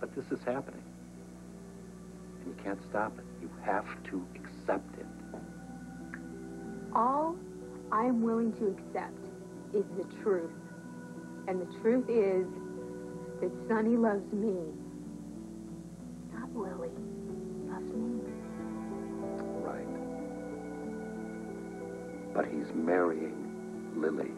But this is happening. And you can't stop it. You have to accept it. All I'm willing to accept is the truth. And the truth is that Sonny loves me. Not Lily. Loves me. Right. But he's marrying Lily.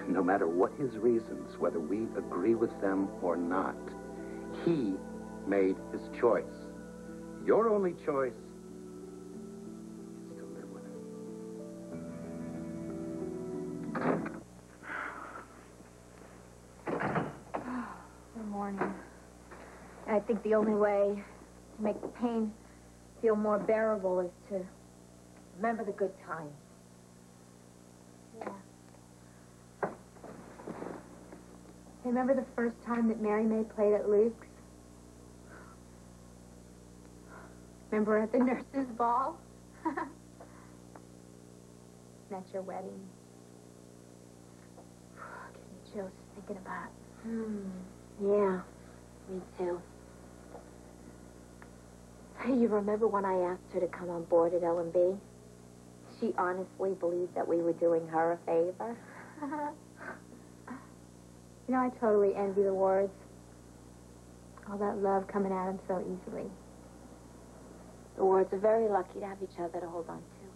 No matter what his reasons, whether we agree with them or not, he made his choice. Your only choice is to live with him. Good morning. I think the only way to make the pain feel more bearable is to remember the good times. Yeah. Remember the first time that Mary Mae played at Luke's? Remember at the nurse's ball? That's your wedding. Gives me chills just thinking about it. Yeah, me too. You remember when I asked her to come on board at L&B? She honestly believed that we were doing her a favor. You know, I totally envy the Wards. All that love coming at them so easily. The Wards are very lucky to have each other to hold on to.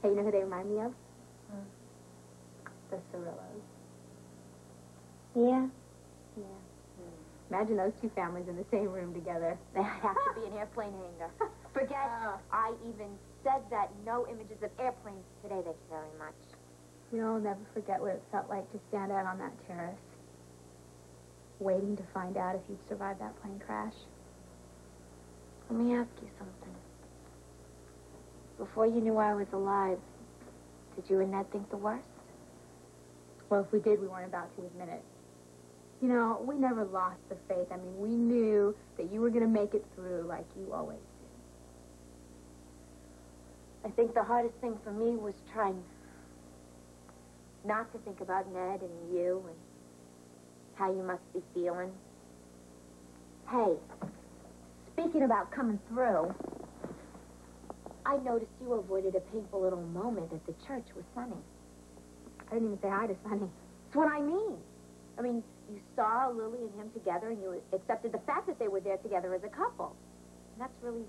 Hey, you know who they remind me of? The Cirillos. Yeah? Yeah. Imagine those two families in the same room together. They have to be an airplane hanger. Forget I even said that. No images of airplanes today, thank you very much. You know, I'll never forget what it felt like to stand out on that terrace, waiting to find out if you'd survive that plane crash. Let me ask you something. Before you knew I was alive, did you and Ned think the worst? Well, if we did, we weren't about to admit it. You know, we never lost the faith. I mean, we knew that you were going to make it through like you always do. I think the hardest thing for me was trying not to think about Ned and you and how you must be feeling. Hey, speaking about coming through, I noticed you avoided a painful little moment at the church with Sonny. I didn't even say hi to Sonny. That's what I mean. I mean, you saw Lily and him together, and you accepted the fact that they were there together as a couple. And that's really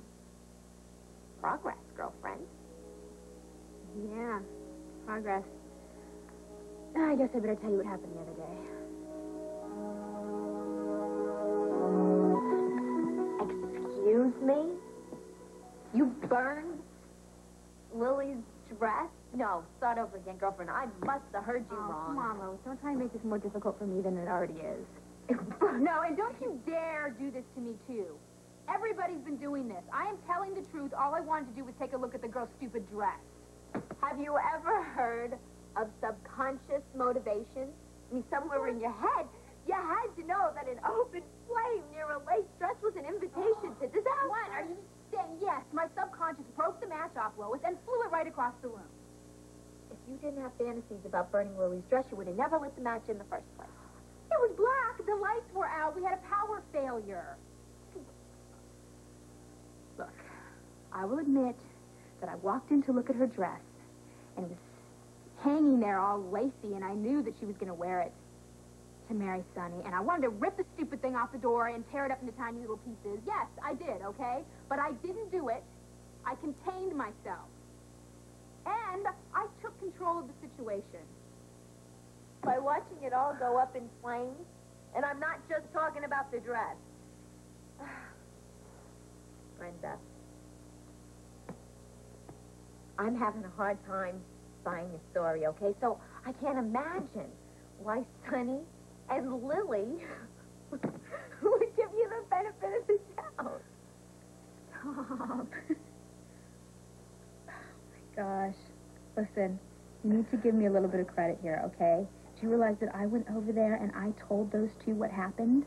progress, girlfriend. Yeah, progress. I guess I better tell you what happened the other day. Excuse me? You burned Lily's dress? No, start over again, girlfriend. I must have heard you wrong. Come on, Lois. Don't try and make this more difficult for me than it already is. No, and don't you dare do this to me, too. Everybody's been doing this. I am telling the truth. All I wanted to do was take a look at the girl's stupid dress. Have you ever heard of subconscious motivation? I mean, somewhere in your head, you had to know that an open flame near a lace dress was an invitation to disaster. What? Are you saying? Yes, my subconscious broke the match off, Lois, and flew it right across the room. If you didn't have fantasies about burning Lily's dress, you would have never lit the match in the first place. It was black. The lights were out. We had a power failure. Look, I will admit that I walked in to look at her dress, and it was hanging there all lacy, and I knew that she was going to wear it to marry Sonny, and I wanted to rip the stupid thing off the door and tear it up into tiny little pieces. Yes, I did, okay? But I didn't do it. I contained myself. And I took control of the situation. By watching it all go up in flames, and I'm not just talking about the dress. Brenda, I'm having a hard time buying the story, okay? So I can't imagine why Sonny and Lily would give you the benefit of the doubt. Stop. Gosh, listen, you need to give me a little bit of credit here, okay? Do you realize that I went over there and I told those two what happened?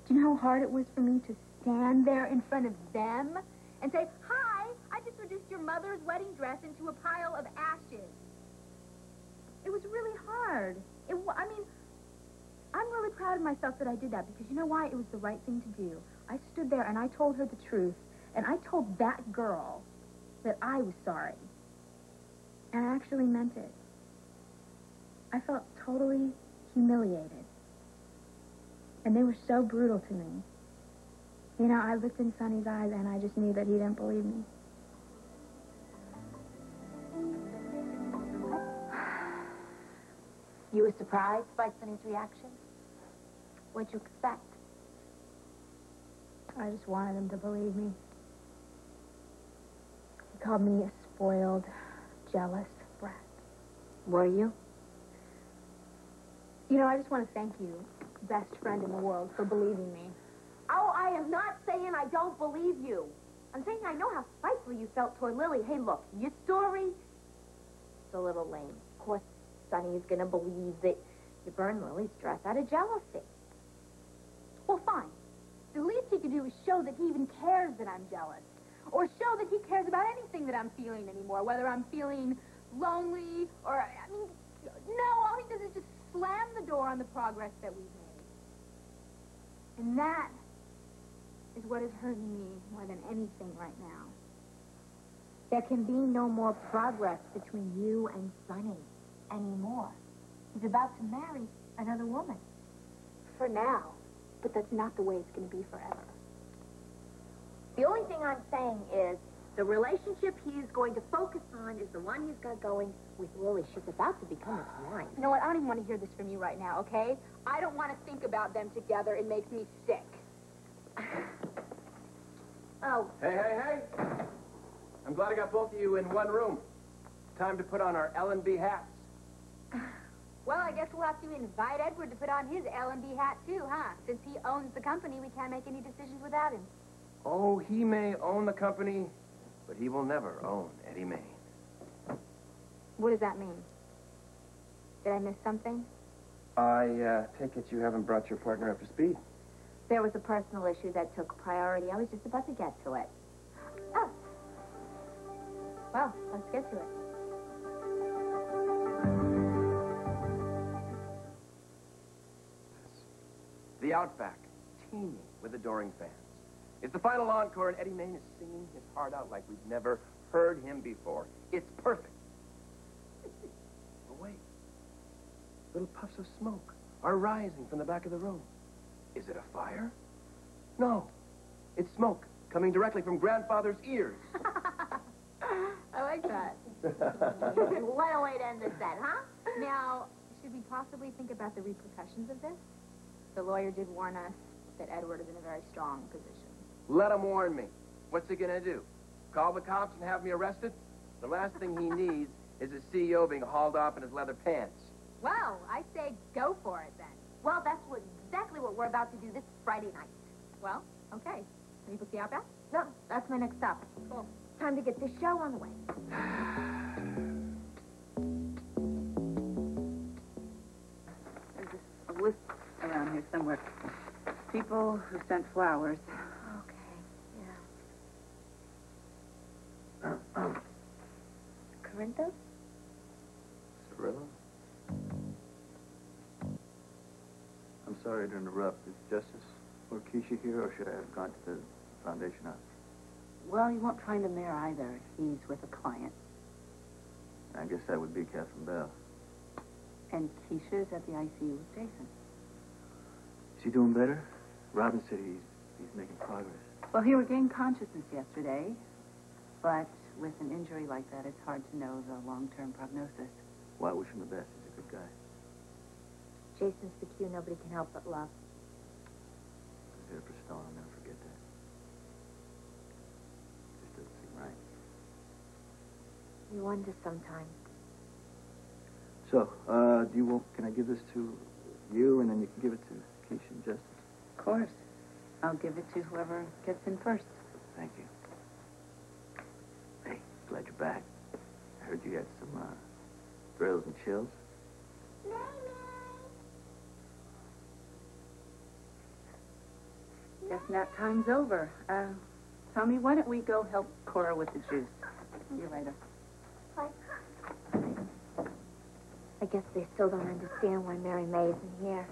Do you know how hard it was for me to stand there in front of them and say, hi, I just reduced your mother's wedding dress into a pile of ashes? It was really hard. I mean, I'm really proud of myself that I did that because you know why? It was the right thing to do. I stood there and I told her the truth, and I told that girl that I was sorry. And I actually meant it. I felt totally humiliated. And they were so brutal to me. You know, I looked in Sonny's eyes and I just knew that he didn't believe me. You were surprised by Sonny's reaction? What'd you expect? I just wanted him to believe me. He called me a spoiled, jealous brat. Were you? You know, I just want to thank you, best friend in the world, for believing me. Oh, I am not saying I don't believe you. I'm saying I know how spiteful you felt toward Lily. Hey, look, your story is a little lame. Of course, Sonny is going to believe that you burned Lily's dress out of jealousy. Well, fine. The least he could do is show that he even cares that I'm jealous. Or show that he cares about anything that I'm feeling anymore, whether I'm feeling lonely or, I mean, no, all he does is just slam the door on the progress that we've made. And that is what is hurting me more than anything right now. There can be no more progress between you and Sonny anymore. He's about to marry another woman. For now. But that's not the way it's going to be forever. The only thing I'm saying is the relationship he is going to focus on is the one he's got going with Lily. She's about to become his wife. You know what? I don't even want to hear this from you right now, okay? I don't want to think about them together. It makes me sick. Oh. Hey. I'm glad I got both of you in one room. Time to put on our L&B hats. Well, I guess we'll have to invite Edward to put on his L&B hat, too, huh? Since he owns the company, we can't make any decisions without him. Oh, he may own the company, but he will never own Eddie Mae. What does that mean? Did I miss something? I take it you haven't brought your partner up to speed. There was a personal issue that took priority. I was just about to get to it. Oh. Well, let's get to it. The Outback, teeming with adoring fans. It's the final encore, and Eddie Mae is singing his heart out like we've never heard him before. It's perfect. But wait. Little puffs of smoke are rising from the back of the room. Is it a fire? No. It's smoke coming directly from Grandfather's ears. I like that. What a way to end the set, huh? Now, should we possibly think about the repercussions of this? The lawyer did warn us that Edward is in a very strong position. Let him warn me. What's he gonna do? Call the cops and have me arrested? The last thing he needs is a CEO being hauled off in his leather pants. Well, I say go for it, then. Well, that's exactly what we're about to do this Friday night. Well, okay. Can you book the Outback? No, that's my next stop. Cool. Time to get this show on the way. There's a list around here somewhere. People who sent flowers. Okay, yeah. Corinthos? Cirilla? I'm sorry to interrupt. Is Justice or Keisha here, or should I have gone to the foundation office? Well, you won't find him there either. He's with a client. I guess that would be Catherine Bell. And Keisha's at the ICU with Jason. Is he doing better? Robin said he's making progress. Well, he regained consciousness yesterday, but with an injury like that, it's hard to know the long-term prognosis. Well, I wish him the best. He's a good guy. Jason's the cue nobody can help but love. If for Stone, I'll never forget that. Just doesn't seem right. You wonder sometimes. So, can I give this to you, and then you can give it to Keisha and Justice? Of course. I'll give it to whoever gets in first. Thank you. Hey, glad you're back. I heard you had some, thrills and chills. Guess nap time's over. Tommy, why don't we go help Cora with the juice? See you later. I guess they still don't understand why Mary Mae isn't here.